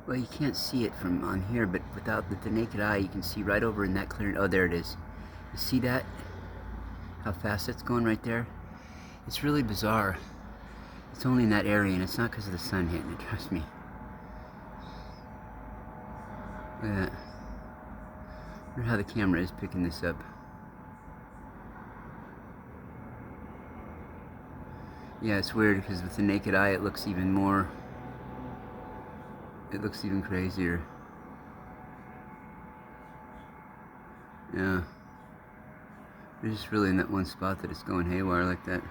Well, you can't see it from on here, but without the naked eye, you can see right over in that clearing. Oh, there it is. You see that? How fast it's going right there? It's really bizarre. It's only in that area, and it's not because of the sun hitting it, trust me. Look at that. I wonder how the camera is picking this up. Yeah, it's weird because with the naked eye it looks even more, it looks even crazier. Yeah. It's just really in that one spot that it's going haywire like that.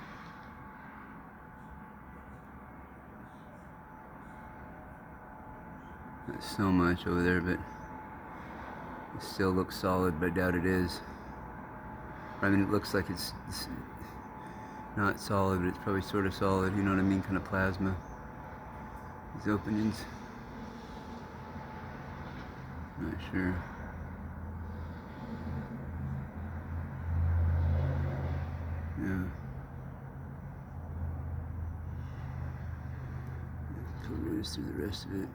Not so much over there, but it still looks solid, but I doubt it is. I mean, it looks like it's not solid, but it's probably sort of solid, you know what I mean? Kind of plasma. These openings. Not sure. Yeah. Peruse through the rest of it.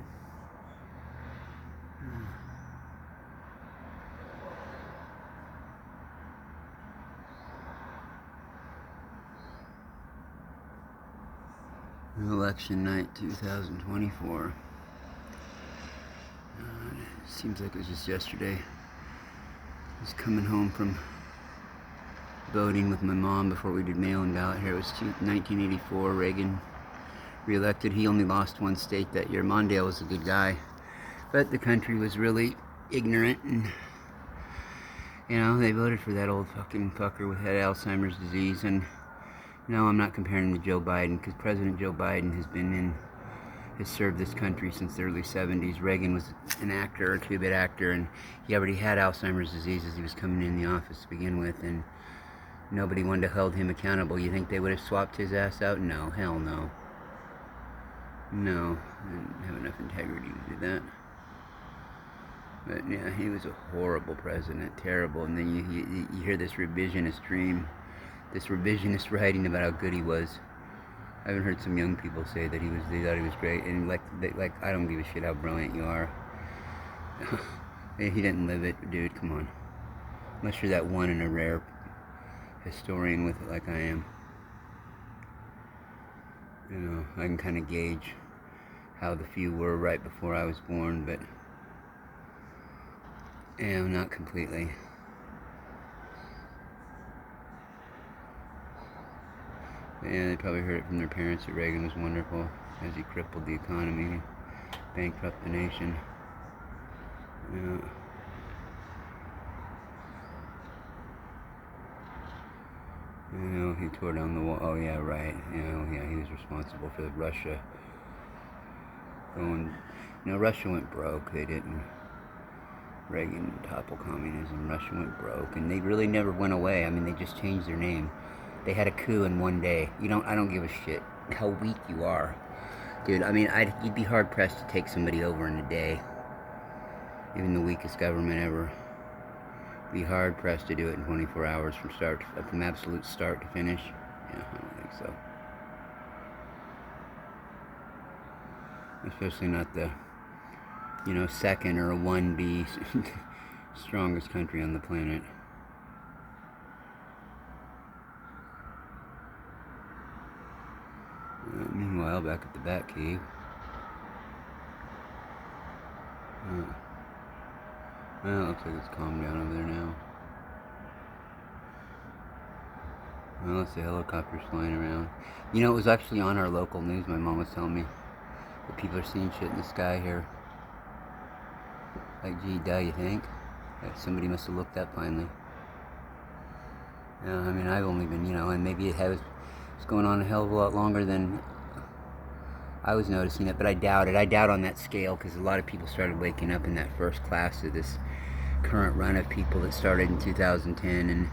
Election night 2024. Seems like it was just yesterday. I was coming home from voting with my mom before we did mail-in ballot here. It was 1984, Reagan re-elected. He only lost one state that year. Mondale was a good guy, but the country was really ignorant, and you know, they voted for that old fucking fucker with had Alzheimer's disease. And no, I'm not comparing him to Joe Biden, because President Joe Biden has served this country since the early 70s. Reagan was an actor, a two-bit actor, and he already had Alzheimer's disease as he was coming in the office to begin with, and nobody wanted to hold him accountable. You think they would have swapped his ass out? No, hell no. No, I didn't have enough integrity to do that. But yeah, he was a horrible president, terrible. And then you hear this revisionist dream, this revisionist writing about how good he was. I haven't heard some young people say that they thought he was great, and like I don't give a shit how brilliant you are. He didn't live it, dude. Come on, unless you're that one in a rare historian with it, like I am. You know, I can kind of gauge how the few were right before I was born, but yeah, not completely. Yeah, they probably heard it from their parents that Reagan was wonderful as he crippled the economy, bankrupt the nation. Yeah. You know, he tore down the wall. Oh yeah, right. You know, yeah, he was responsible for Russia going. You know, Russia went broke. They didn't. Reagan toppled communism. Russia went broke, and they really never went away. I mean, they just changed their name. They had a coup in one day. I don't give a shit how weak you are, dude. I mean, you'd be hard pressed to take somebody over in a day. Even the weakest government ever. Be hard pressed to do it in 24 hours from absolute start to finish. Yeah, I don't think so. Especially not the, you know, second or a 1B strongest country on the planet. Meanwhile, back at the Batcave. Well, it looks like it's calmed down over there now. Well, let's see, helicopters flying around. You know, it was actually on our local news. My mom was telling me that people are seeing shit in the sky here. Like, gee, duh, you think? That somebody must have looked up finally. Yeah, I mean, I've only been, you know, and maybe it's going on a hell of a lot longer than I was noticing it, but I doubt it. I doubt on that scale, because a lot of people started waking up in that first class of this current run of people that started in 2010,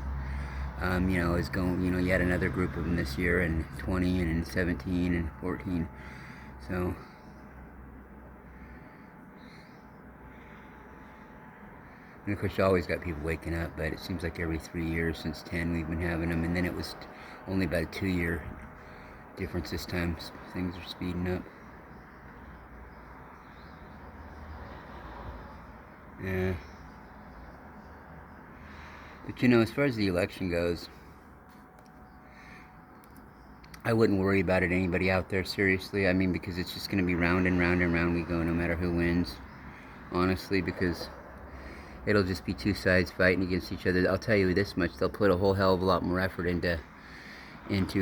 and you know, is going, you know, yet another group of them this year, and 20, and 17, and 14. So, and of course, you always got people waking up, but it seems like every 3 years since 10 we've been having them, and then it was only about a 2-year difference this time. Things are speeding up. Yeah. But you know, as far as the election goes, I wouldn't worry about it, anybody out there, seriously. I mean, because it's just going to be round and round and round we go, no matter who wins. Honestly, because it'll just be two sides fighting against each other. I'll tell you this much, they'll put a whole hell of a lot more effort into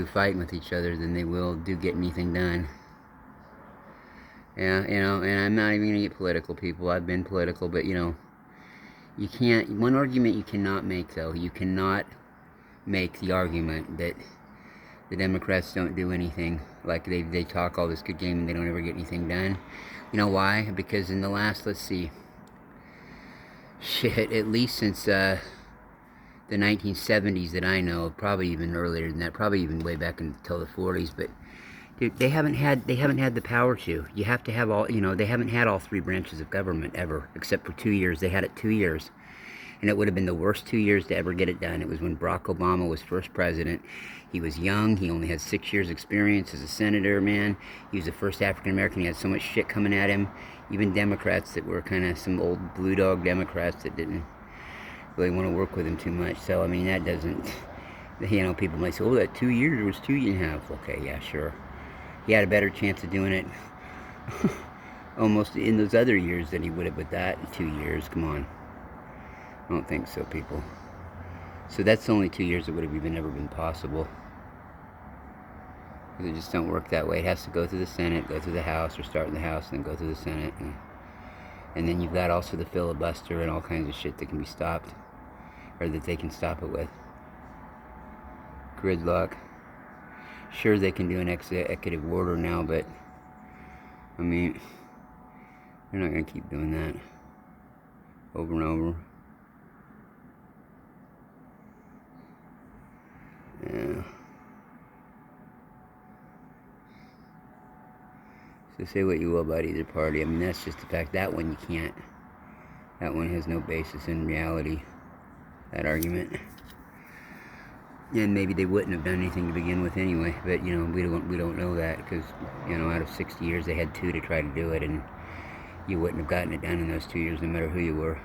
fighting with each other than they will do get anything done. Yeah, you know, and I'm not even going to get political, people. I've been political, but, you know, you can't, one argument you cannot make, though, you cannot make the argument that the Democrats don't do anything. Like, they talk all this good game and they don't ever get anything done. You know why? Because in the last, let's see, shit, at least since the 1970s that I know, probably even earlier than that, probably even way back until the 40s, but dude, they haven't had the power to. You have to have all, you know, they haven't had all three branches of government ever, except for 2 years. They had it 2 years. And it would have been the worst 2 years to ever get it done. It was when Barack Obama was first president. He was young. He only had 6 years experience as a senator, man. He was the first African American. He had so much shit coming at him. Even Democrats that were kind of some old blue dog Democrats that didn't really want to work with him too much. So, I mean, that doesn't, you know, people might say, oh, that 2 years was 2.5. Okay, yeah, sure. He had a better chance of doing it almost in those other years than he would have with that in 2 years. Come on. I don't think so, people. So that's only 2 years that would have even never been possible. Because it just don't work that way. It has to go through the Senate, go through the House, or start in the House, and then go through the Senate. And then you've got also the filibuster and all kinds of shit that can be stopped. Or that they can stop it with. Gridlock. Sure, they can do an executive order now, but I mean, they're not going to keep doing that over and over. Yeah. So say what you will about either party. I mean, that's just the fact. That one you can't. That one has no basis in reality. That argument. And maybe they wouldn't have done anything to begin with anyway. But you know, we don't know that because, you know, out of 60 years they had 2 to try to do it, and you wouldn't have gotten it done in those 2 years, no matter who you were.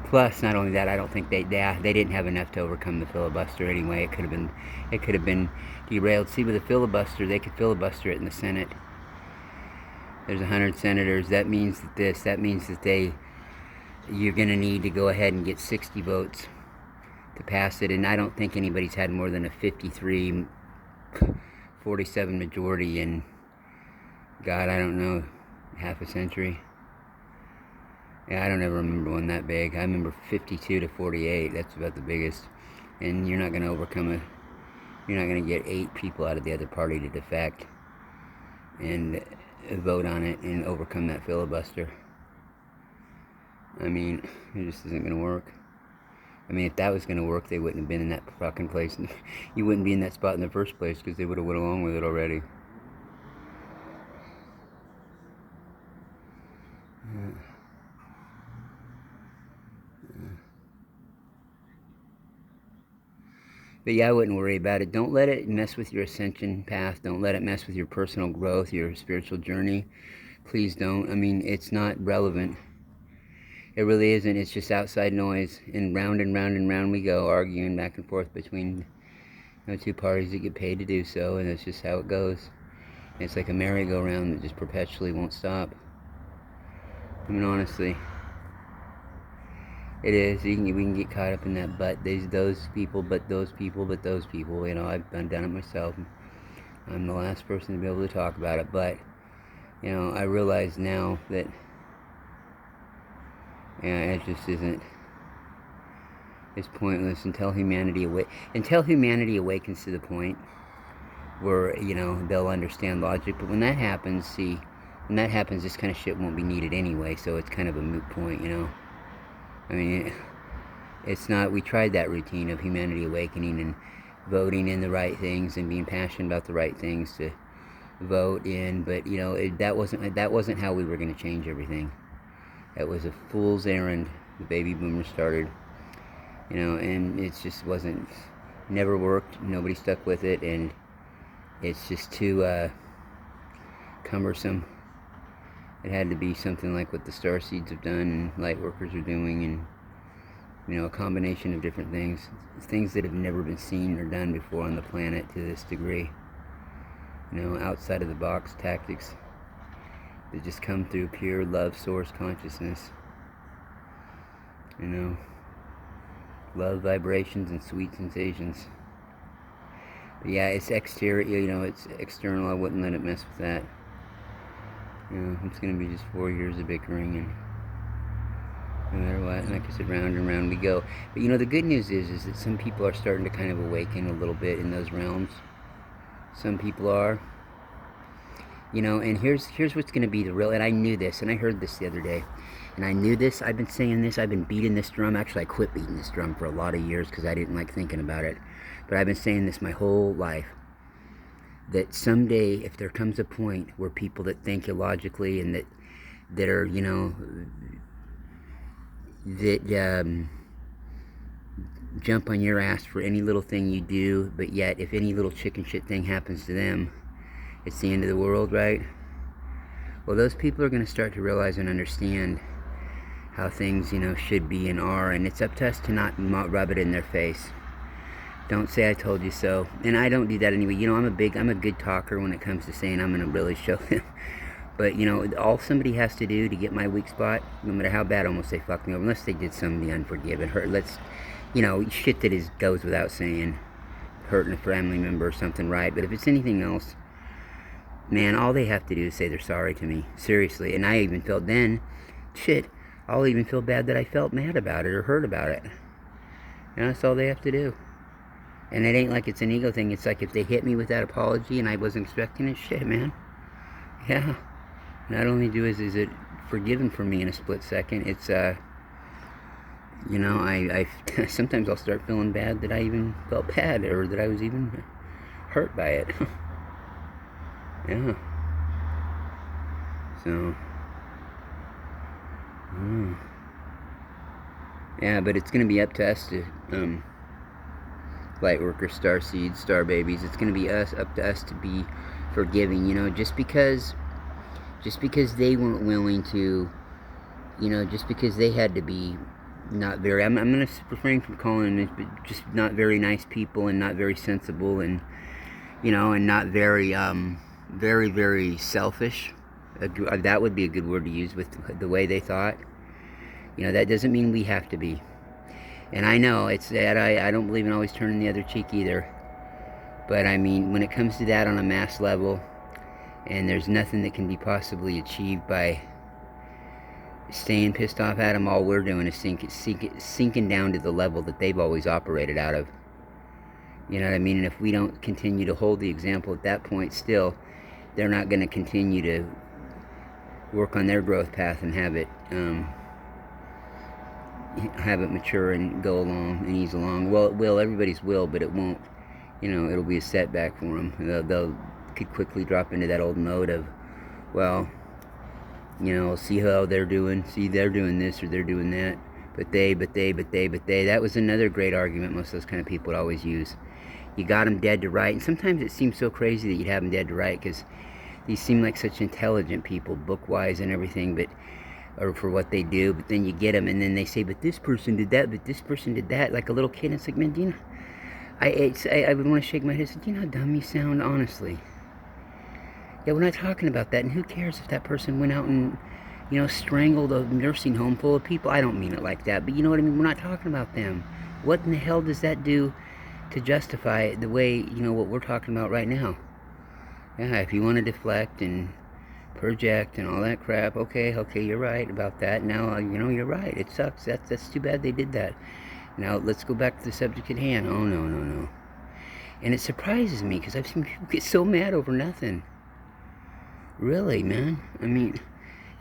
Plus, not only that, I don't think they didn't have enough to overcome the filibuster anyway. It could have been derailed. See, with a filibuster, they could filibuster it in the Senate. There's 100 senators. That means that you're going to need to go ahead and get 60 votes to pass it. And I don't think anybody's had more than a 53-47 majority in, God, I don't know, half a century. Yeah, I don't ever remember one that big. I remember 52 to 48. That's about the biggest. And you're not going to overcome it. You're not going to get 8 people out of the other party to defect and vote on it and overcome that filibuster. I mean, it just isn't going to work. I mean, if that was going to work, they wouldn't have been in that fucking place. You wouldn't be in that spot in the first place because they would have went along with it already. Yeah. But yeah, I wouldn't worry about it. Don't let it mess with your ascension path. Don't let it mess with your personal growth, your spiritual journey. Please don't. I mean, it's not relevant. It really isn't. It's just outside noise. And round and round and round we go, arguing back and forth between, you know, 2 parties that get paid to do so. And that's just how it goes. And it's like a merry-go-round that just perpetually won't stop. I mean, honestly. It is. We can get caught up in that, but there's those people, but those people, but those people. You know, I've done it myself. I'm the last person to be able to talk about it, but, you know, I realize now that, yeah, it just isn't. It's pointless until humanity awakens to the point where, you know, they'll understand logic. But when that happens, this kind of shit won't be needed anyway, so it's kind of a moot point, you know. I mean, it's not, we tried that routine of humanity awakening and voting in the right things and being passionate about the right things to vote in, but, you know, that wasn't how we were going to change everything. That was a fool's errand the baby boomers started, you know, and it just never worked. Nobody stuck with it, and it's just too cumbersome. It had to be something like what the starseeds have done and light workers are doing, and a combination of different things that have never been seen or done before on the planet to this degree. Outside of the box tactics that just come through pure love source consciousness. Love vibrations and sweet sensations. But yeah, it's exterior, it's external. I wouldn't let it mess with that. It's going to be just 4 years of bickering, and no matter what, and like I said, round and round we go. But the good news is that some people are starting to kind of awaken a little bit in those realms. Some people are. And here's what's going to be the real, and I knew this, and I heard this the other day, and I knew this, I've been saying this, I've been beating this drum. Actually, I quit beating this drum for a lot of years because I didn't like thinking about it. But I've been saying this my whole life, that someday, if there comes a point where people that think illogically and that are, that jump on your ass for any little thing you do, but yet if any little chicken shit thing happens to them, it's the end of the world, right? Well, those people are going to start to realize and understand how things, should be and are, and it's up to us to not rub it in their face. Don't say I told you so. And I don't do that anyway. I'm a good talker when it comes to saying I'm going to really show them. But, all somebody has to do to get my weak spot, no matter how bad almost they fuck me over, unless they did something unforgiving, hurt, shit that goes without saying, hurting a family member or something, right? But if it's anything else, man, all they have to do is say they're sorry to me. Seriously. And I even felt then, I'll even feel bad that I felt mad about it or hurt about it. That's all they have to do. And it ain't like it's an ego thing. It's like if they hit me with that apology and I wasn't expecting it, shit, man. Yeah. Not only is it forgiven for me in a split second, it's, I sometimes I'll start feeling bad that I even felt bad or that I was even hurt by it. Yeah. So, yeah, but it's going to be up to us to, light workers, star seeds, star babies. It's going to be up to us to be forgiving. Just because they weren't willing to, just because they had to be not very. I'm going to refrain from calling them, but just not very nice people and not very sensible and and not very very, very selfish. That would be a good word to use with the way they thought. That doesn't mean we have to be. And I know it's that I don't believe in always turning the other cheek either. But I mean, when it comes to that on a mass level, and there's nothing that can be possibly achieved by staying pissed off at them, all we're doing is sinking down to the level that they've always operated out of. You know what I mean? And if we don't continue to hold the example at that point still, they're not going to continue to work on their growth path and have it mature and go along and ease along. Well, it will. Everybody's will, but it won't. It'll be a setback for them. They'll could quickly drop into that old mode of, well, see how they're doing. See, they're doing this or they're doing that. But they. That was another great argument most of those kind of people would always use. You got them dead to right. And sometimes it seems so crazy that you'd have them dead to right because these seem like such intelligent people, book-wise and everything, or for what they do. But then you get them, and then they say, but this person did that, but this person did that. Like a little kid, and it's like, man, do you know? I would want to shake my head and say, do you know how dumb you sound, honestly? Yeah, we're not talking about that. And who cares if that person went out and, strangled a nursing home full of people? I don't mean it like that, but you know what I mean? We're not talking about them. What in the hell does that do to justify the way, what we're talking about right now? Yeah, if you want to deflect and project and all that crap, okay, you're right about that. Now, you're right. It sucks. That's too bad they did that. Now, let's go back to the subject at hand. Oh, no. And it surprises me because I've seen people get so mad over nothing. Really, man. I mean,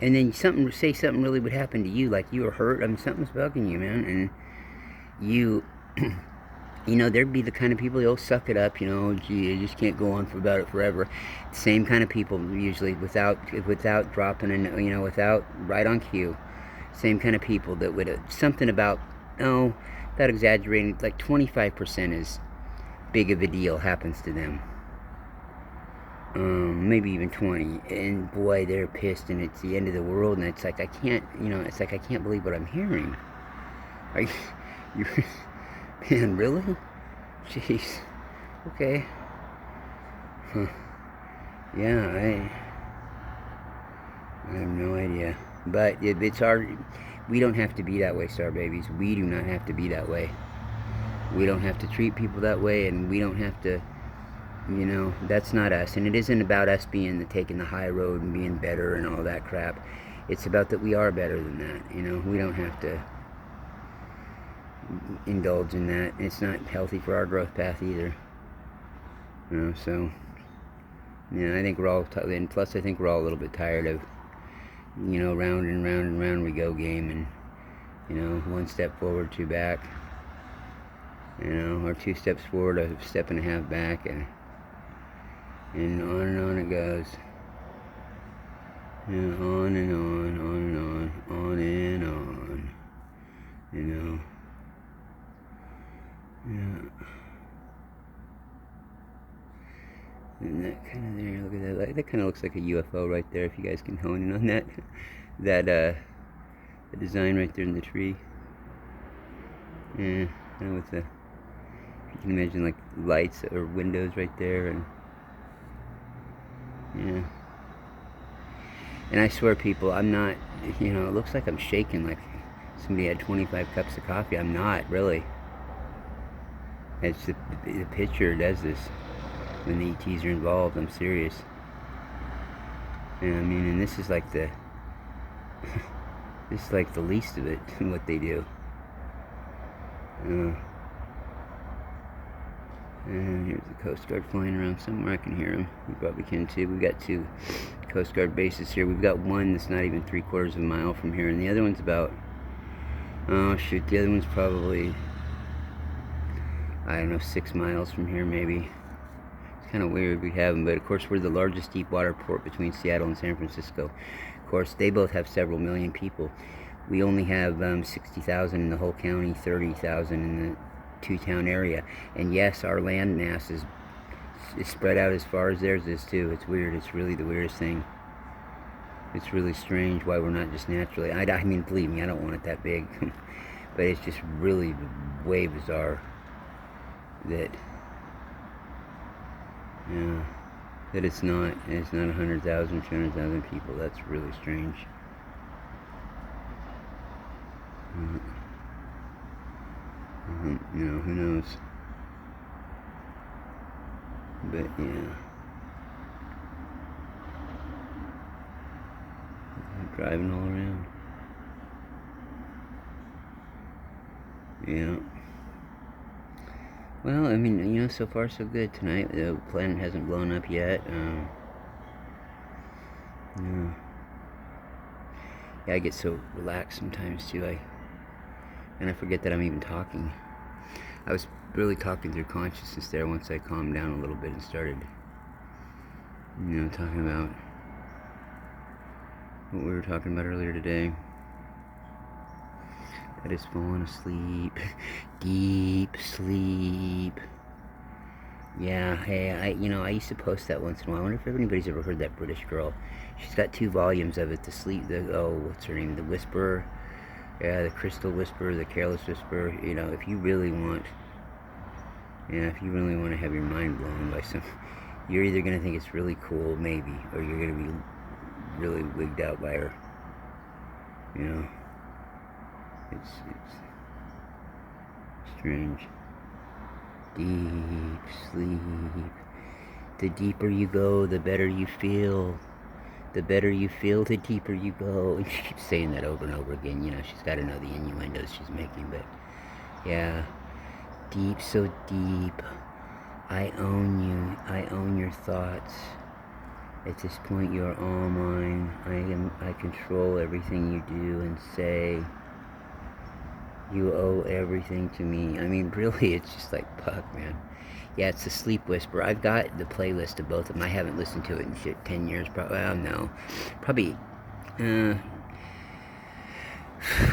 and then say something really would happen to you, like you were hurt. I mean, something's bugging you, man. And you, there'd be the kind of people, they'll suck it up, gee, you just can't go on about it forever. Same kind of people, usually, without dropping, without, right on cue. Same kind of people that would, something about, without exaggerating, like 25% as big of a deal happens to them. maybe even 20, and boy, they're pissed, and it's the end of the world, and it's like, I can't, it's like, I can't believe what I'm hearing. Are you man, really? Jeez. Okay. Huh. Yeah, I have no idea. But it's our, we don't have to be that way, Star Babies. We do not have to be that way. We don't have to treat people that way, and we don't have to, that's not us. And it isn't about us taking the high road and being better and all that crap. It's about that we are better than that, We don't have to indulge in that. It's not healthy for our growth path either. So, I think we're all, and plus I think we're all a little bit tired of, round and round and round we go game, and, one step forward, two back, or 2 steps forward, a step and a half back, and on it goes. On and on, on and on, Yeah. And that kind of there, look at that. That kind of looks like a UFO right there, if you guys can hone in on that. The design right there in the tree. Yeah, with the, you can imagine like lights or windows right there, and yeah. And I swear, people, I'm not, it looks like I'm shaking like somebody had 25 cups of coffee. I'm not, really. It's the picture does this when the ETs are involved. I'm serious. And and this is like the, this is like the least of it, what they do. And here's the Coast Guard flying around somewhere. I can hear them. You probably can too. We've got 2 Coast Guard bases here. We've got one that's not even 3/4 of a mile from here, and the other one's about, oh shoot, the other one's probably, I don't know, 6 miles from here maybe. It's kind of weird we have them, but of course we're the largest deep water port between Seattle and San Francisco. Of course, they both have several million people. We only have 60,000 in the whole county, 30,000 in the 2-town area. And yes, our land mass is spread out as far as theirs is too. It's weird. It's really the weirdest thing. It's really strange why we're not just naturally, I mean, believe me, I don't want it that big. But it's just really way bizarre that, that it's not 100,000, 200,000 people. That's really strange. Who knows? But yeah, I'm driving all around. Yeah. Well, I mean, so far so good tonight. The planet hasn't blown up yet. Yeah, I get so relaxed sometimes too. And I forget that I'm even talking. I was really talking through consciousness there once I calmed down a little bit and started, talking about what we were talking about earlier today. That is falling asleep. Deep sleep. Yeah, hey, I used to post that once in a while. I wonder if anybody's ever heard that British girl. She's got 2 volumes of it. What's her name? The Whisperer. Yeah, the Crystal Whisperer, the Careless Whisperer. If you really want, to have your mind blown by you're either going to think it's really cool, maybe, or you're going to be really wigged out by her. It's strange. Deep sleep. The deeper you go, the better you feel. The better you feel, the deeper you go. And she keeps saying that over and over again. She's got to know the innuendos she's making. But, yeah. Deep, so deep. I own you. I own your thoughts. At this point, you are all mine. I control everything you do and say. You owe everything to me. Really, it's just like, fuck, man. Yeah, it's the Sleep Whisperer. I've got the playlist of both of them. I haven't listened to it in 10 years, probably. Well, no. Probably,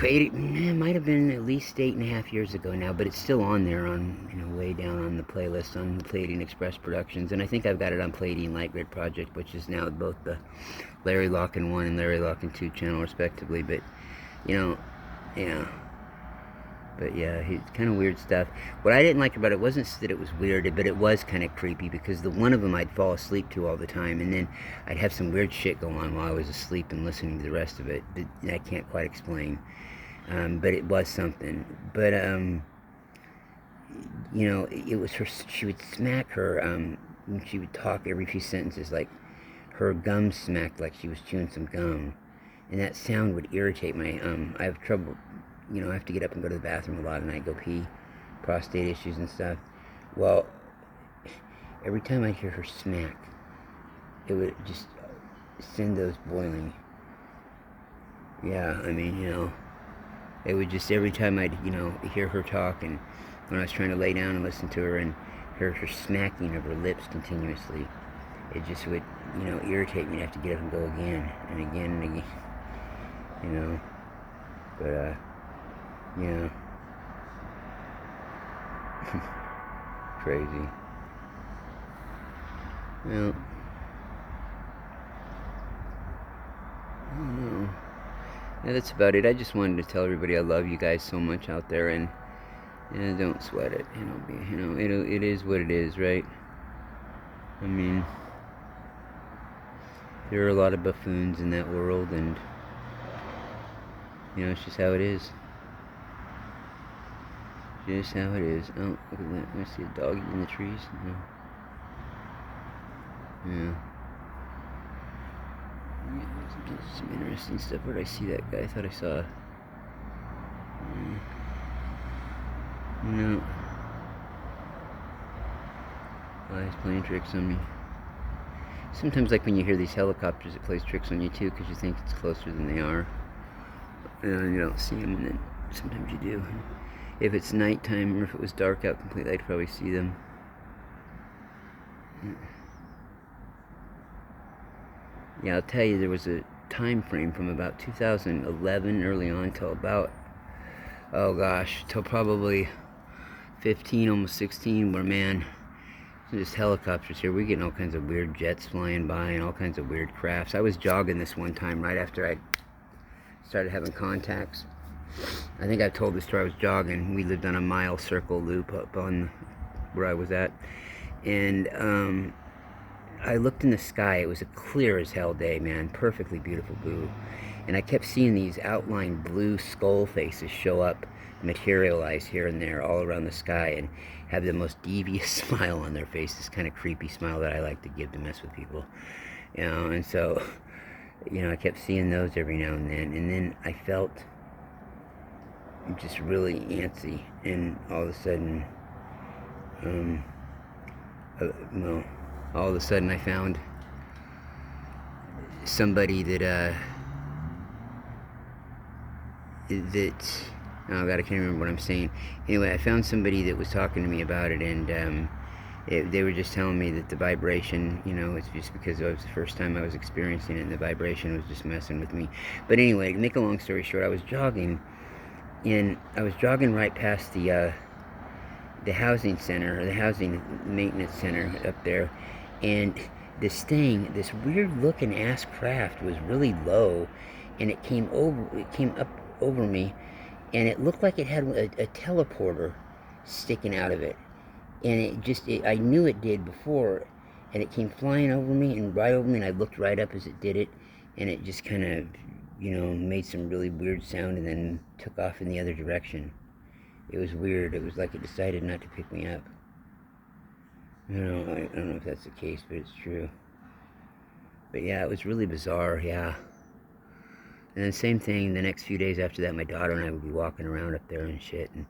It might have been at least 8.5 years ago now, but it's still on there on, way down on the playlist on Pleiadian Express Productions. And I think I've got it on Pleiadian Light Grid Project, which is now both the Larry Locken 1 and Larry Locken 2 channel, respectively. But, yeah. But yeah, he's kind of weird stuff. What I didn't like about it wasn't that it was weird, but it was kind of creepy, because the one of them I'd fall asleep to all the time, and then I'd have some weird shit go on while I was asleep and listening to the rest of it that I can't quite explain. But it was something. But, it was her, she would smack her, when she would talk every few sentences, like her gums smacked like she was chewing some gum. And that sound would irritate my, I have trouble, I have to get up and go to the bathroom a lot, and I go pee, prostate issues and stuff. Well, every time I hear her smack, it would just send those boiling. Yeah, I mean, it would just, every time I'd, hear her talk, and when I was trying to lay down and listen to her and hear her smacking of her lips continuously, it just would, irritate me. I'd have to get up and go again and again and again, But, yeah. Crazy. Well, I don't know. Yeah, that's about it. I just wanted to tell everybody I love you guys so much out there, and don't sweat it. It is what it is, right? I mean, there are a lot of buffoons in that world, and it's just how it is. Just how it is. Oh, look at that. I see a doggy in the trees. No. Yeah. There's some interesting stuff. Where did I see that guy? I thought I saw. No. Oh, he's playing tricks on me. Sometimes, like when you hear these helicopters, it plays tricks on you too, because you think it's closer than they are. And you don't see them, and then sometimes you do. If it's nighttime, or if it was dark out completely, I'd probably see them. Yeah, I'll tell you, there was a time frame from about 2011, early on, till about, till probably 15, almost 16, where, man, just helicopters here. We're getting all kinds of weird jets flying by and all kinds of weird crafts. I was jogging this one time right after I started having contacts. I think I've told this story. I was jogging. We lived on a mile circle loop up on where I was at. And I looked in the sky. It was a clear as hell day, man. Perfectly beautiful blue. And I kept seeing these outlined blue skull faces show up, materialize here and there all around the sky, and have the most devious smile on their face. This kind of creepy smile that I like to give to mess with people. And so, I kept seeing those every now and then I felt just really antsy, and all of a sudden, all of a sudden I found somebody that, oh god, I can't remember what I'm saying. Anyway, I found somebody that was talking to me about it, and they were just telling me that the vibration, it's just because it was the first time I was experiencing it, and the vibration was just messing with me. But anyway, to make a long story short, I was jogging, and I was jogging right past the housing center, or the housing maintenance center up there, and this weird looking ass craft was really low, and it came up over me, and it looked like it had a teleporter sticking out of it, and I knew it did before, and it came flying over me, and right over me, and I looked right up as it did it, and it just kind of, made some really weird sound, and then took off in the other direction. It was weird. It was like it decided not to pick me up. I don't know if that's the case, but it's true. But yeah, it was really bizarre, yeah. And then same thing, the next few days after that, my daughter and I would be walking around up there and shit, and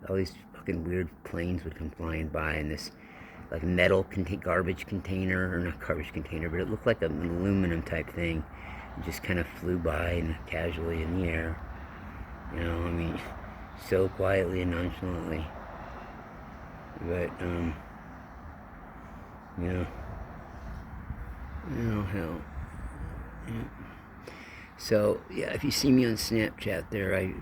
all these fucking weird planes would come flying by, and this like metal garbage container, or not garbage container, but it looked like an aluminum type thing. It just kind of flew by and casually in the air. So quietly and nonchalantly. But, hell. Yeah. So, yeah, if you see me on Snapchat there, I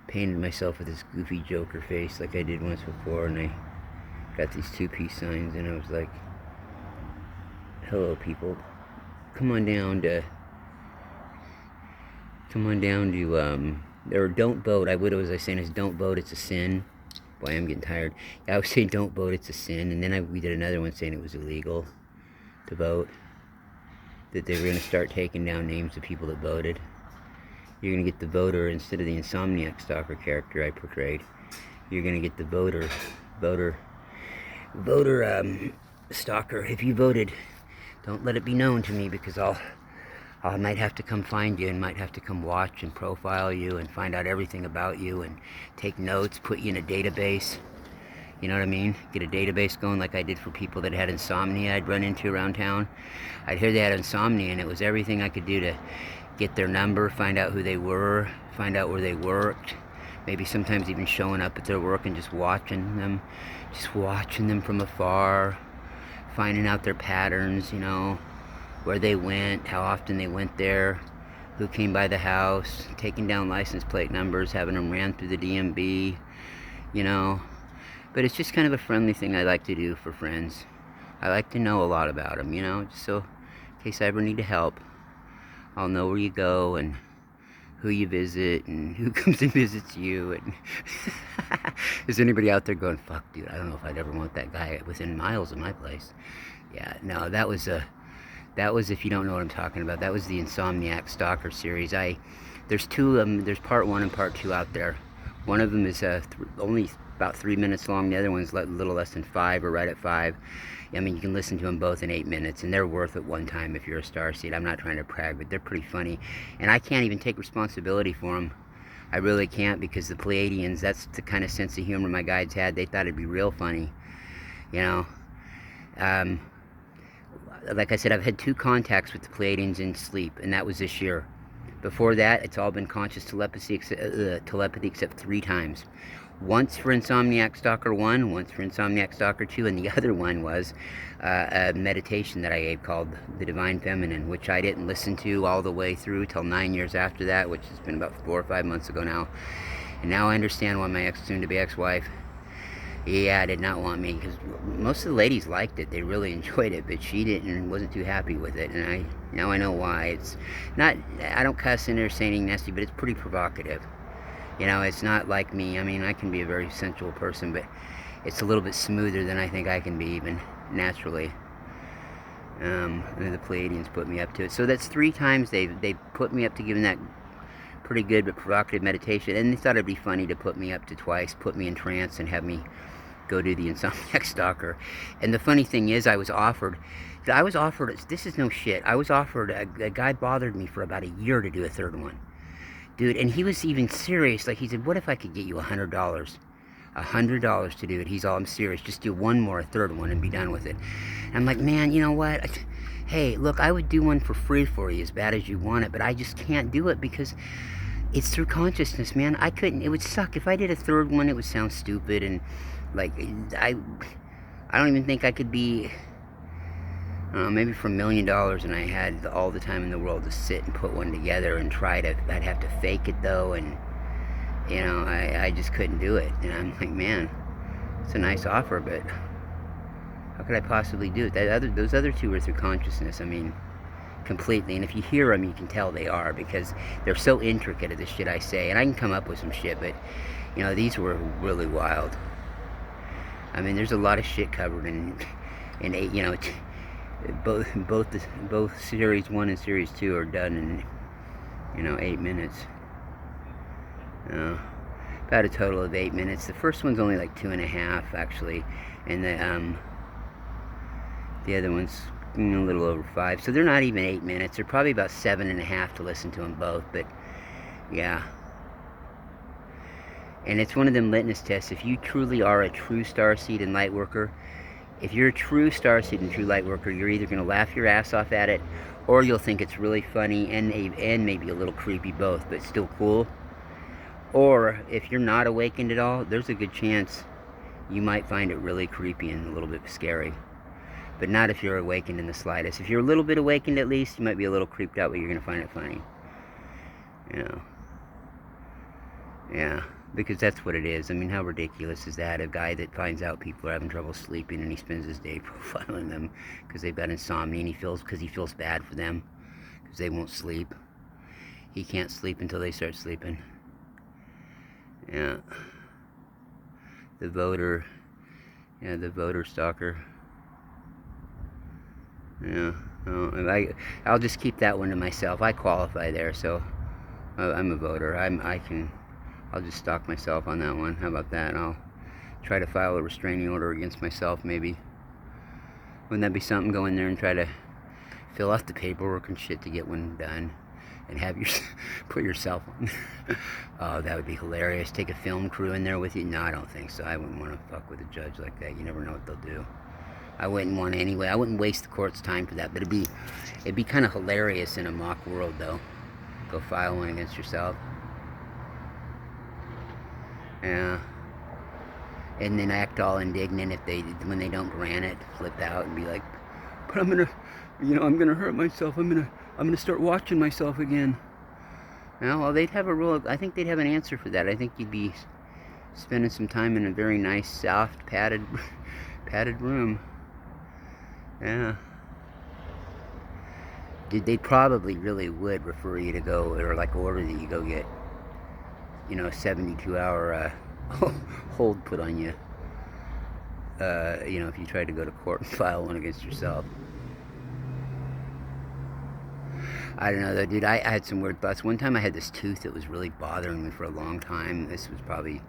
painted myself with this goofy Joker face like I did once before, and I got these 2 peace signs, and I was like, hello, people. Come on down to, or don't vote. What was I saying? Is don't vote, it's a sin. Boy, I'm getting tired. I was saying don't vote, it's a sin, and then we did another one saying it was illegal to vote. That they were going to start taking down names of people that voted. You're going to get the voter instead of the insomniac stalker character I portrayed. You're going to get the voter stalker. If you voted, don't let it be known to me, because I might have to come find you and might have to come watch and profile you and find out everything about you and take notes, put you in a database. You know what I mean? Get a database going like I did for people that had insomnia I'd run into around town. I'd hear they had insomnia, and it was everything I could do to get their number, find out who they were, find out where they worked, maybe sometimes even showing up at their work and just watching them from afar, finding out their patterns, you know, where they went, how often they went there, who came by the house, taking down license plate numbers, having them ran through the DMV, you know. But it's just kind of a friendly thing I like to do for friends. I like to know a lot about them, you know, just so in case I ever need to help, I'll know where you go and who you visit and who comes and visits you. And is anybody out there going, fuck, dude, I don't know if I'd ever want that guy within miles of my place. Yeah, no, that was, if you don't know what I'm talking about, that was the Insomniac Stalker series. There's 2 of them, there's part 1 and part 2 out there. One of them is only about 3 minutes long. The other one's a little less than 5, or right at 5. I mean, you can listen to them both in 8 minutes, and they're worth it one time if you're a starseed. I'm not trying to brag, but they're pretty funny. And I can't even take responsibility for them. I really can't, because the Pleiadians, that's the kind of sense of humor my guides had. They thought it'd be real funny, you know. Like I said, I've had 2 contacts with the Pleiadians in sleep, and that was this year. Before that, it's all been conscious telepathy except 3 times. Once for Insomniac Stalker 1, once for Insomniac Stalker 2, and the other one was a meditation that I gave called The Divine Feminine, which I didn't listen to all the way through till 9 years after that, which has been about 4 or 5 months ago now. And now I understand why my soon-to-be ex-wife, yeah, did not want me, because most of the ladies liked it. They really enjoyed it, but she didn't and wasn't too happy with it. And now I know why. It's not, I don't cuss in there saying anything nasty, but it's pretty provocative. You know, it's not like me. I mean, I can be a very sensual person, but it's a little bit smoother than I think I can be, even naturally. And the Pleiadians put me up to it. So that's 3 times they put me up to giving that pretty good but provocative meditation. And they thought it'd be funny to put me up to twice, put me in trance and have me go do the Insomniac Stalker. And the funny thing is, I was offered, this is no shit, I was offered, a guy bothered me for about a year to do a 3rd one. Dude, and he was even serious. Like, he said, what if I could get you $100? $100 to do it. He's all, I'm serious. Just do one more, a 3rd one, and be done with it. And I'm like, man, you know what? Hey, look, I would do one for free for you as bad as you want it, but I just can't do it because it's through consciousness, man. I couldn't. It would suck. If I did a 3rd one, it would sound stupid, and, like, I don't even think I could be... maybe for $1 million, and I had all the time in the world to sit and put one together and try to, I'd have to fake it though, and, you know, I just couldn't do it. And I'm like, man, it's a nice offer, but how could I possibly do it? Those other 2 were through consciousness, I mean, completely. And if you hear them, you can tell they are, because they're so intricate of the shit I say. And I can come up with some shit, but, you know, these were really wild. I mean, there's a lot of shit covered in 8, you know, both series 1 and series 2 are done in, you know, 8 minutes. About a total of 8 minutes. The first one's only like 2.5 actually, and the other one's a little over 5. So they're not even 8 minutes. They're probably about 7.5 to listen to them both. But yeah. And it's one of them litmus tests. If you truly are a true starseed and light worker, if you're a true starseed and true light worker, you're either going to laugh your ass off at it, or you'll think it's really funny and maybe a little creepy, both, but still cool. Or if you're not awakened at all, there's a good chance you might find it really creepy and a little bit scary. But not if you're awakened in the slightest. If you're a little bit awakened at least, you might be a little creeped out, but you're going to find it funny. You know. Yeah, because that's what it is. I mean, how ridiculous is that? A guy that finds out people are having trouble sleeping and he spends his day profiling them because they've got insomnia, and he feels bad for them because they won't sleep. He can't sleep until they start sleeping. Yeah. The voter. Yeah, the voter stalker. Yeah. Oh, I'll just keep that one to myself. I qualify there, so I'm a voter. I'll just stalk myself on that one. How about that? I'll try to file a restraining order against myself, maybe. Wouldn't that be something? Go in there and try to fill out the paperwork and shit to get one done, and have your put yourself on. Oh, that would be hilarious. Take a film crew in there with you? No, I don't think so. I wouldn't want to fuck with a judge like that. You never know what they'll do. I wouldn't want to anyway. I wouldn't waste the court's time for that. But it'd be kind of hilarious in a mock world, though. Go file one against yourself. Yeah. And then act all indignant when they don't grant it, flip out and be like, but I'm gonna hurt myself. I'm gonna start watching myself again. Well, they'd have a rule. I think they'd have an answer for that. I think you'd be spending some time in a very nice, soft, padded room. Yeah. They probably really would refer you to go, or like order that you go get, 72-hour hold put on you. If you tried to go to court and file one against yourself. I don't know though, dude. I had some weird thoughts. One time I had this tooth that was really bothering me for a long time. This was probably,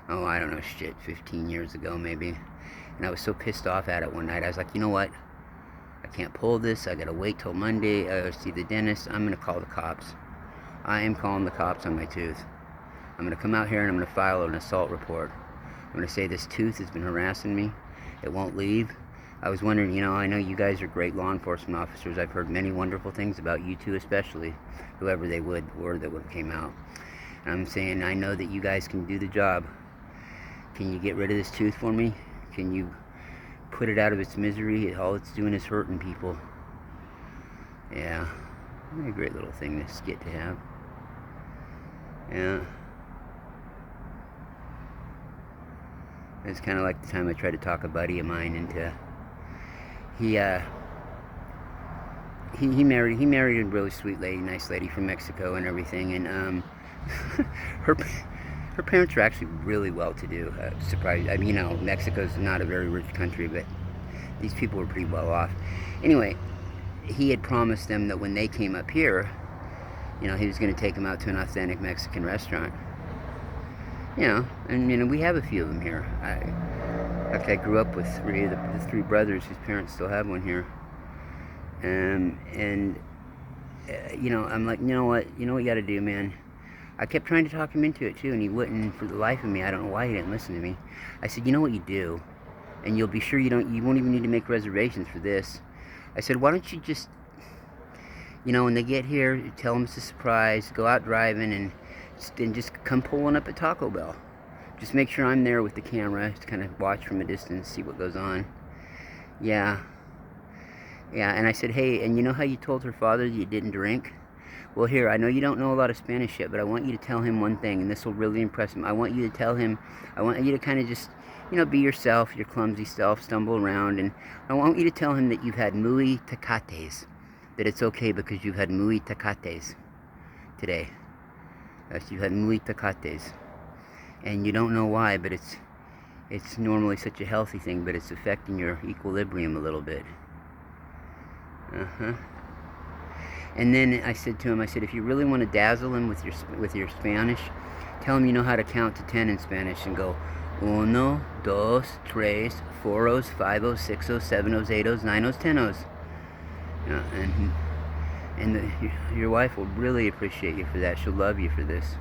I don't know, 15 years ago maybe. And I was so pissed off at it one night. I was like, you know what? I can't pull this. I gotta wait till Monday. See the dentist. I'm gonna call the cops. I am calling the cops on my tooth. I'm gonna come out here and I'm gonna file an assault report. I'm gonna say this tooth has been harassing me. It won't leave. I was wondering, I know you guys are great law enforcement officers. I've heard many wonderful things about you two, especially whoever that would have came out. And I'm saying, I know that you guys can do the job. Can you get rid of this tooth for me? Can you put it out of its misery? All it's doing is hurting people. Yeah. A great little thing to skit to have. Yeah. It's kind of like the time I tried to talk a buddy of mine into. He married a really sweet lady, nice lady from Mexico and everything, and her parents are actually really well-to-do. Surprised. I mean, Mexico's not a very rich country, but these people were pretty well off. Anyway, he had promised them that when they came up here, he was going to take them out to an authentic Mexican restaurant. And we have a few of them here. I grew up with the three brothers whose parents still have one here. I'm like, you know what you got to do, man. I kept trying to talk him into it too, and he wouldn't. For the life of me, I don't know why he didn't listen to me. I said, you know what you do, and you'll be sure you won't even need to make reservations for this. I said, why don't you just, when they get here, tell them it's a surprise, go out driving, and just come pulling up at Taco Bell. Just make sure I'm there with the camera to kind of watch from a distance, see what goes on. Yeah, and I said, hey, and you know how you told her father that you didn't drink? Well, here, I know you don't know a lot of Spanish yet, but I want you to tell him one thing, and this will really impress him. I want you to kind of just, be yourself, your clumsy self, stumble around, and I want you to tell him that you've had muy tecates, that it's okay because you've had muy tecates today. You've had muy tecates. And you don't know why, but it's normally such a healthy thing, but it's affecting your equilibrium a little bit. And then I said to him, if you really want to dazzle him with your Spanish, tell him you know how to count to 10 in Spanish and go 1, 2, 3, 4, 5, 6, 7, 8, 9, 10. And your wife will really appreciate you for that. She'll love you for this.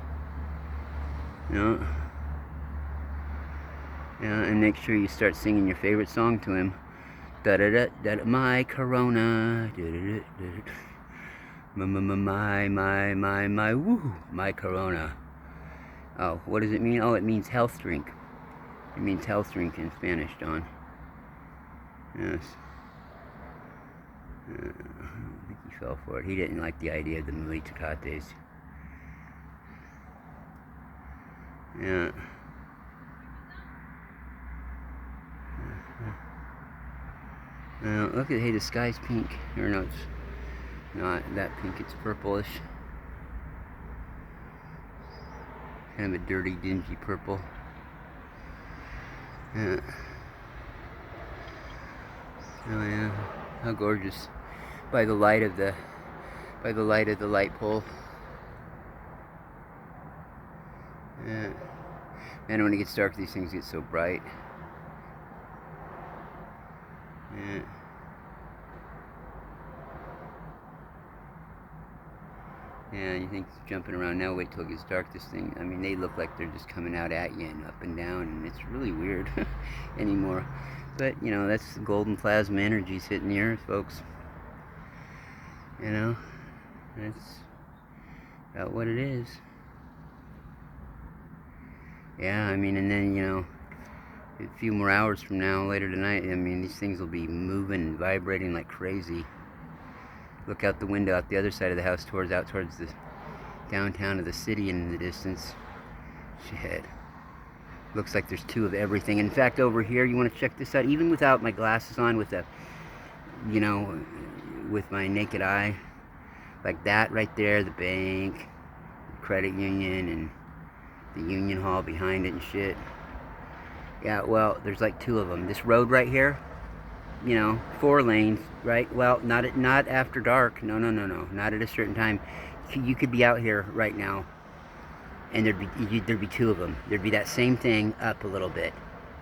And make sure you start singing your favorite song to him. Da da da da. My Corona. Da da da da. My woo. My Corona. Oh, what does it mean? Oh, it means health drink. It means health drink in Spanish, John. Yes. I don't think he fell for it. He didn't like the idea of the muy tecates. Yeah. Look at, hey, the sky's pink. Or no, it's not that pink, it's purplish. Kind of a dirty, dingy purple. Yeah. Oh yeah, how gorgeous. By the light of the light pole. Yeah. And when it gets dark, these things get so bright. Yeah. Yeah, you think jumping around now, wait till it gets dark, this thing, I mean, they look like they're just coming out at you and up and down, and it's really weird anymore. But, you know, that's the golden plasma energies hitting the earth, folks. You know, that's about what it is. Yeah, I mean, and then, you know, a few more hours from now, later tonight, I mean, these things will be moving and vibrating like crazy. Look out the window out the other side of the house out towards the downtown of the city in the distance. Shit. Looks like there's two of everything. In fact, over here, you want to check this out? Even without my glasses on, with you know, with my naked eye, like that right there, the bank, the credit union, and the union hall behind it and shit. Yeah, well, there's like two of them. This road right here, you know, 4 lanes, right? Well, not after dark. No, not at a certain time. You could be out here right now, and there'd be 2 of them. There'd be that same thing up a little bit,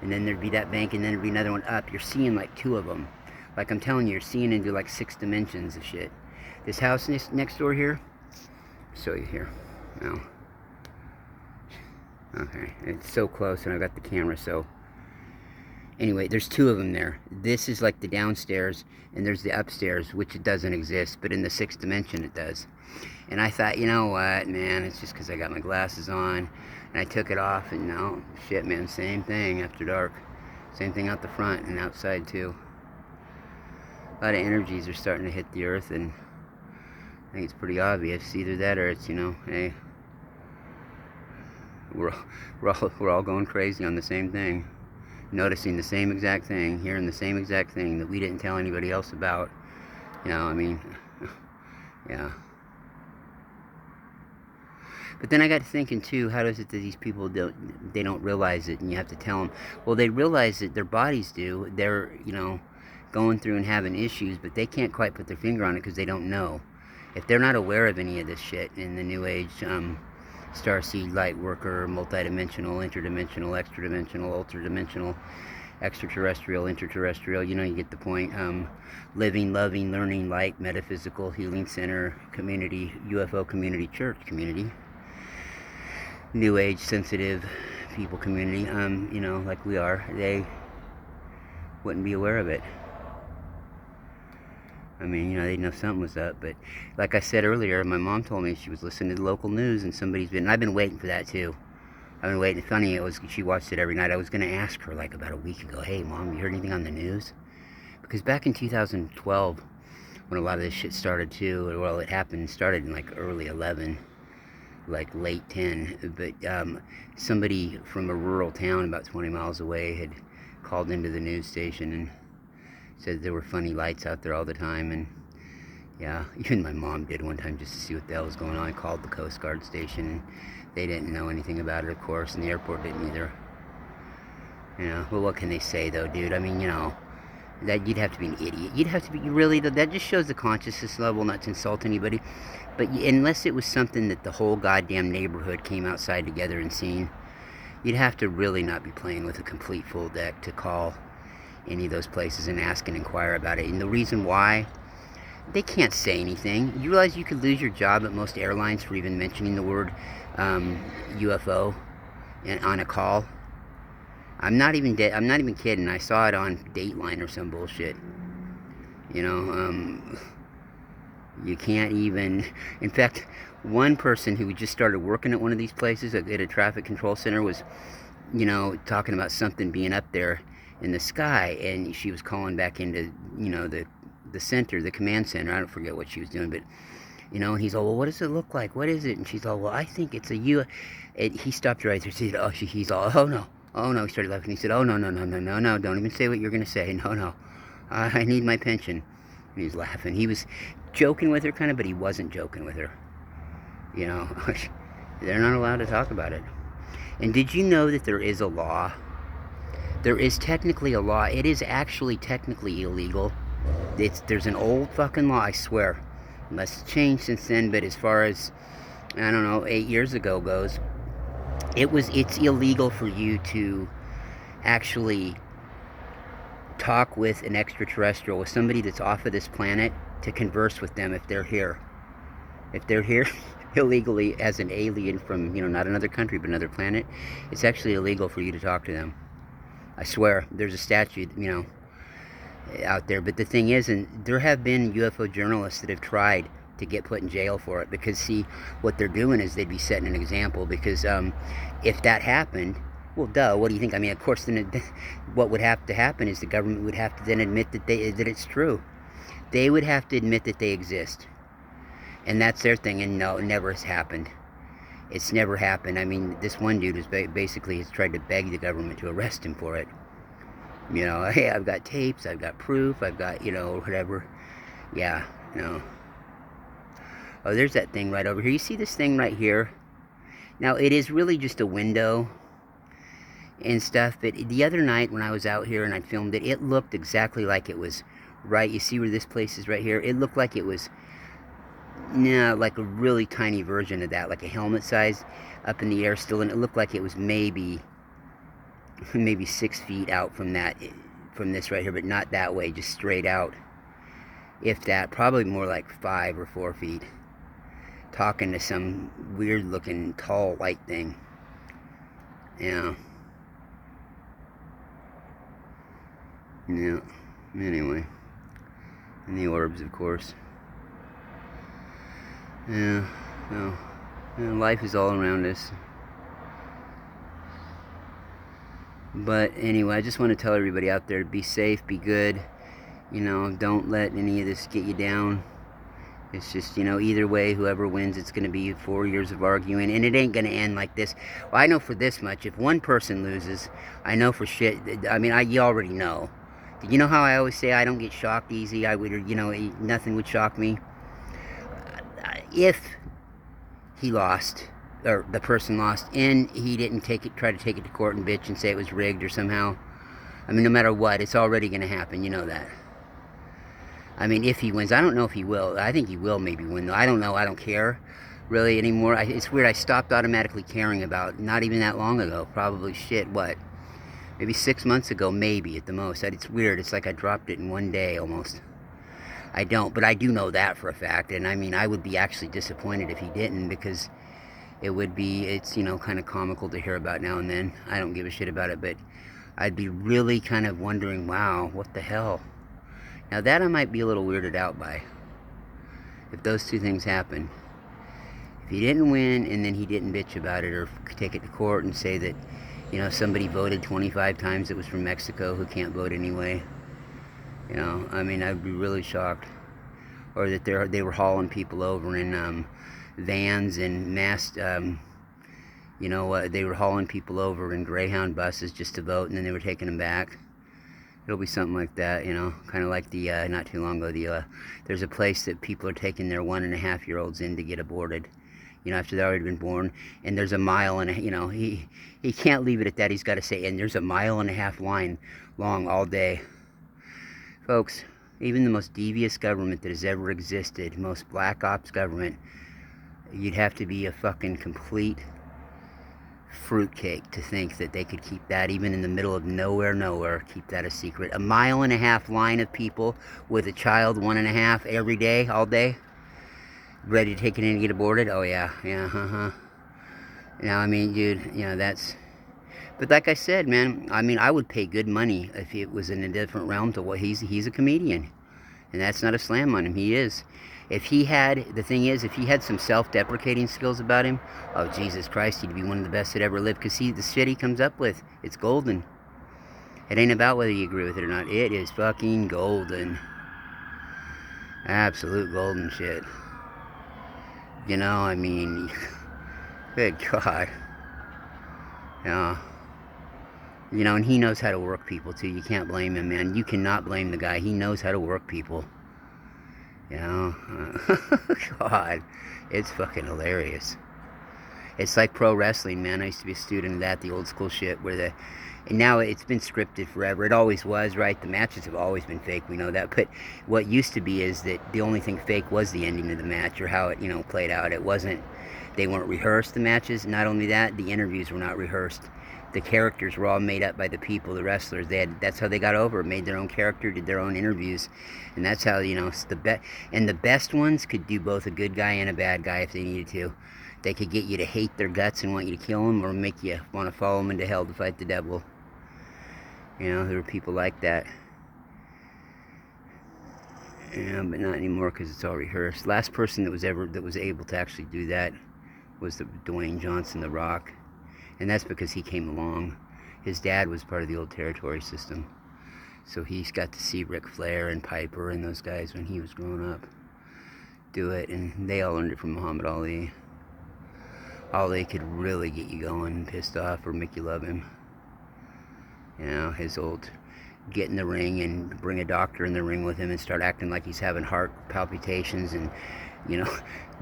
and then there'd be that bank, and then there'd be another one up. You're seeing like 2 of them. Like I'm telling you, you're seeing into like 6 dimensions of shit. This house next door here, I'll show you here. No. Okay, it's so close, and I've got the camera, so. Anyway, there's 2 of them there. This is like the downstairs, and there's the upstairs, which it doesn't exist, but in the 6th dimension it does. And I thought, you know what, man, it's just because I got my glasses on, and I took it off, and no, shit, man, same thing after dark. Same thing out the front and outside, too. A lot of energies are starting to hit the earth, and I think it's pretty obvious. Either that or it's, you know, hey, we're all going crazy on the same thing. Noticing the same exact thing, hearing the same exact thing that we didn't tell anybody else about. You know, I mean, yeah. But then I got to thinking too, how is it that these people don't realize it, and you have to tell them? Well, they realize it, their bodies do. They're, you know, going through and having issues, but they can't quite put their finger on it because they don't know. If they're not aware of any of this shit in the New Age, starseed, light worker, multidimensional, interdimensional, extra-dimensional, ultra-dimensional, extraterrestrial, interterrestrial, you know, you get the point. Living, loving, learning, light, metaphysical, healing center, community, UFO community, church community, New Age, sensitive people community, you know, like we are, they wouldn't be aware of it. I mean, you know, they'd know something was up, but like I said earlier, my mom told me she was listening to the local news, and and I've been waiting for that too. I've been waiting. Funny, she watched it every night. I was going to ask her like about a week ago, hey Mom, you heard anything on the news? Because back in 2012, when a lot of this shit started too, well, started in like early 11, like late 10, but somebody from a rural town about 20 miles away had called into the news station and said there were funny lights out there all the time. And yeah, even my mom did one time just to see what the hell was going on. I called the Coast Guard station, and they didn't know anything about it, of course, and the airport didn't either. You know, well, what can they say though, dude? I mean, you know, that you'd have to be an idiot. You'd have to be, really, that just shows the consciousness level, not to insult anybody. But unless it was something that the whole goddamn neighborhood came outside together and seen, you'd have to really not be playing with a complete full deck to call any of those places and ask and inquire about it. And the reason why, they can't say anything. You realize you could lose your job at most airlines for even mentioning the word UFO on a call. I'm not even kidding. I saw it on Dateline or some bullshit. You know, you can't even. In fact, one person who just started working at one of these places at a traffic control center was, you know, talking about something being up there in the sky, and she was calling back into, you know, the center, the command center. I don't forget what she was doing, but You know, and he's all, well, what does it look like? What is it? And she's all, well, I think it's a U. And he stopped right there. He said, oh, he's all, oh no. Oh no, he started laughing. He said, oh no, no, no, no, no, no, don't even say what you're going to say. No, no. I need my pension. And he's laughing. He was joking with her kind of, but he wasn't joking with her. You know, they're not allowed to talk about it. And did you know that there is a law? There is technically a law. It is actually technically illegal. There's an old fucking law, I swear. Unless it's changed since then, but as far as, I don't know, 8 years ago goes, it's illegal for you to actually talk with an extraterrestrial, with somebody that's off of this planet, to converse with them if they're here. If they're here illegally as an alien from, you know, not another country but another planet, it's actually illegal for you to talk to them. I swear, there's a statute, you know, out there. But the thing is, and there have been UFO journalists that have tried to get put in jail for it, because see, what they're doing is they'd be setting an example, because if that happened, well, duh, what do you think? I mean, of course, then what would have to happen is the government would have to then admit that it's true. They would have to admit that they exist. And that's their thing, and no, it never has happened. It's never happened. I mean, this one dude has basically tried to beg the government to arrest him for it. You know, hey, I've got tapes, I've got proof, I've got, you know, whatever. Yeah, no. Oh, there's that thing right over here. You see this thing right here? Now, it is really just a window and stuff, but the other night when I was out here and I filmed it, it looked exactly like it was right. You see where this place is right here? It looked like it was, like a really tiny version of that, like a helmet size up in the air still, and it looked like it was maybe 6 feet out from this right here, but not that way, just straight out. If that, probably more like 5 or 4 feet. Talking to some weird looking tall white thing. Yeah. Yeah. Anyway. And the orbs, of course. Yeah. No. Yeah, life is all around us. But anyway, I just want to tell everybody out there to be safe, be good. You know, don't let any of this get you down. It's just, you know, either way, whoever wins, it's going to be 4 years of arguing, and it ain't going to end like this. Well, I know for this much, if one person loses, I know for shit, I mean, you already know. You know how I always say I don't get shocked easy? I would, you know, nothing would shock me. If he lost, or the person lost, and he didn't try to take it to court and bitch and say it was rigged or somehow, I mean, no matter what, it's already going to happen, you know that. I mean, if he wins, I don't know if he will. I think he will maybe win, though. I don't know. I don't care really anymore. It's weird. I stopped automatically caring about, not even that long ago. Probably shit, what? Maybe 6 months ago, maybe at the most. It's weird. It's like I dropped it in one day almost. I don't, but I do know that for a fact. And I mean, I would be actually disappointed if he didn't, because it's, you know, kind of comical to hear about now and then. I don't give a shit about it, but I'd be really kind of wondering, wow, what the hell? Now that I might be a little weirded out by, if those two things happen. If he didn't win and then he didn't bitch about it or take it to court and say that, you know, somebody voted 25 times that was from Mexico who can't vote anyway. You know, I mean, I'd be really shocked. Or that they were hauling people over in vans and massed, you know, they were hauling people over in Greyhound buses just to vote, and then they were taking them back. It'll be something like that, you know, kind of like the, not too long ago, there's a place that people are taking their 1.5-year-olds in to get aborted, you know, after they've already been born, and there's a mile and a, you know, he can't leave it at that, he's got to say, and there's a 1.5 mile line long all day. Folks, even the most devious government that has ever existed, most black ops government, you'd have to be a fucking complete fruitcake to think that they could keep that, even in the middle of nowhere, keep that a secret. 1.5 mile line of people with a child 1.5 every day, all day, ready to take it in and get aborted. Oh yeah, you know, I mean, dude, you know, that's, but like I said, man, I mean, I would pay good money if it was in a different realm to what he's a comedian, and that's not a slam on him. He is. If he had, the thing is, if he had some self-deprecating skills about him, oh, Jesus Christ, he'd be one of the best that ever lived, because the shit he comes up with, it's golden. It ain't about whether you agree with it or not. It is fucking golden. Absolute golden shit. You know, I mean, good God. Yeah. You know, and he knows how to work people, too. You can't blame him, man. You cannot blame the guy. He knows how to work people. You know? God. It's fucking hilarious. It's like pro wrestling, man. I used to be a student of that, the old school shit, and now it's been scripted forever. It always was, right? The matches have always been fake. We know that. But what used to be is that the only thing fake was the ending of the match or how it, played out. It wasn't, they weren't rehearsed, the matches. Not only that, the interviews were not rehearsed. The characters were all made up by the people, the wrestlers. That's how they got over. Made their own character, did their own interviews, and that's how And the best ones could do both a good guy and a bad guy if they needed to. They could get you to hate their guts and want you to kill them, or make you want to follow them into hell to fight the devil. There were people like that. Yeah, but not anymore because it's all rehearsed. Last person that was able to actually do that was the Dwayne Johnson, The Rock. And that's because he came along. His dad was part of the old territory system. So he's got to see Ric Flair and Piper and those guys when he was growing up do it. And they all learned it from Muhammad Ali. Ali could really get you going and pissed off or make you love him. His old get in the ring and bring a doctor in the ring with him and start acting like he's having heart palpitations and,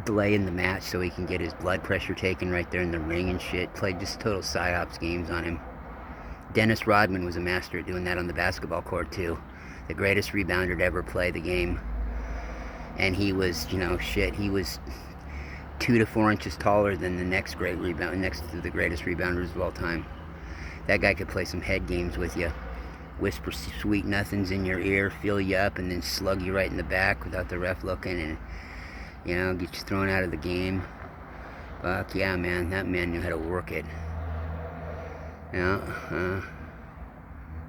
delaying the match so he can get his blood pressure taken right there in the ring and shit. Played just total psyops games on him. Dennis Rodman was a master at doing that on the basketball court too. The greatest rebounder to ever play the game. And he was, he was 2 to 4 inches taller than the next to the greatest rebounders of all time. That guy could play some head games with you. Whisper sweet nothings in your ear, fill you up, and then slug you right in the back without the ref looking, and get you thrown out of the game. Fuck yeah, man. That man knew how to work it.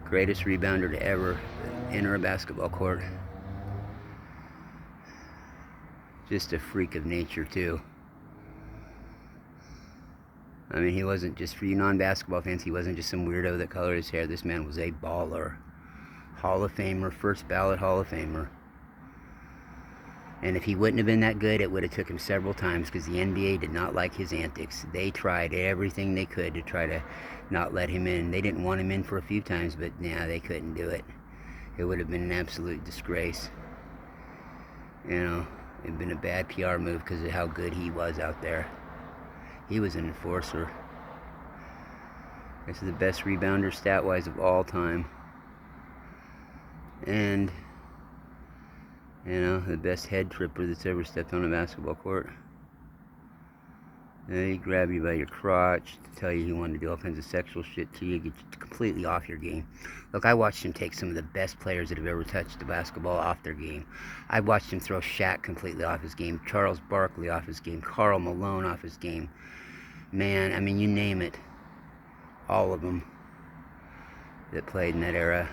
Greatest rebounder to ever enter a basketball court. Just a freak of nature, too. I mean, he wasn't just, for you non-basketball fans, he wasn't just some weirdo that colored his hair. This man was a baller. Hall of Famer, first ballot Hall of Famer. And if he wouldn't have been that good, it would have took him several times because the NBA did not like his antics. They tried everything they could to try to not let him in. They didn't want him in for a few times, but yeah, they couldn't do it. It would have been an absolute disgrace. It'd been a bad PR move because of how good he was out there. He was an enforcer. This is the best rebounder stat-wise of all time. And, the best head tripper that's ever stepped on a basketball court. He'd grab you by your crotch to tell you he wanted to do all kinds of sexual shit to you, get you completely off your game. Look, I watched him take some of the best players that have ever touched the basketball off their game. I watched him throw Shaq completely off his game, Charles Barkley off his game, Karl Malone off his game. Man, I mean, you name it. All of them that played in that era.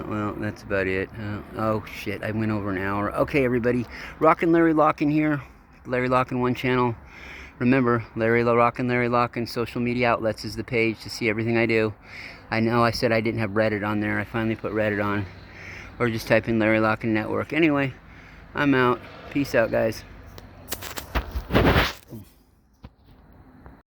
Well, that's about it. Oh, shit, I went over an hour. Okay, everybody. Rockin' Larry Lockin' here. Larry Lockin' One Channel. Remember, Larry Lockin', social media outlets is the page to see everything I do. I know I said I didn't have Reddit on there. I finally put Reddit on. Or just type in Larry Lockin' Network. Anyway, I'm out. Peace out, guys.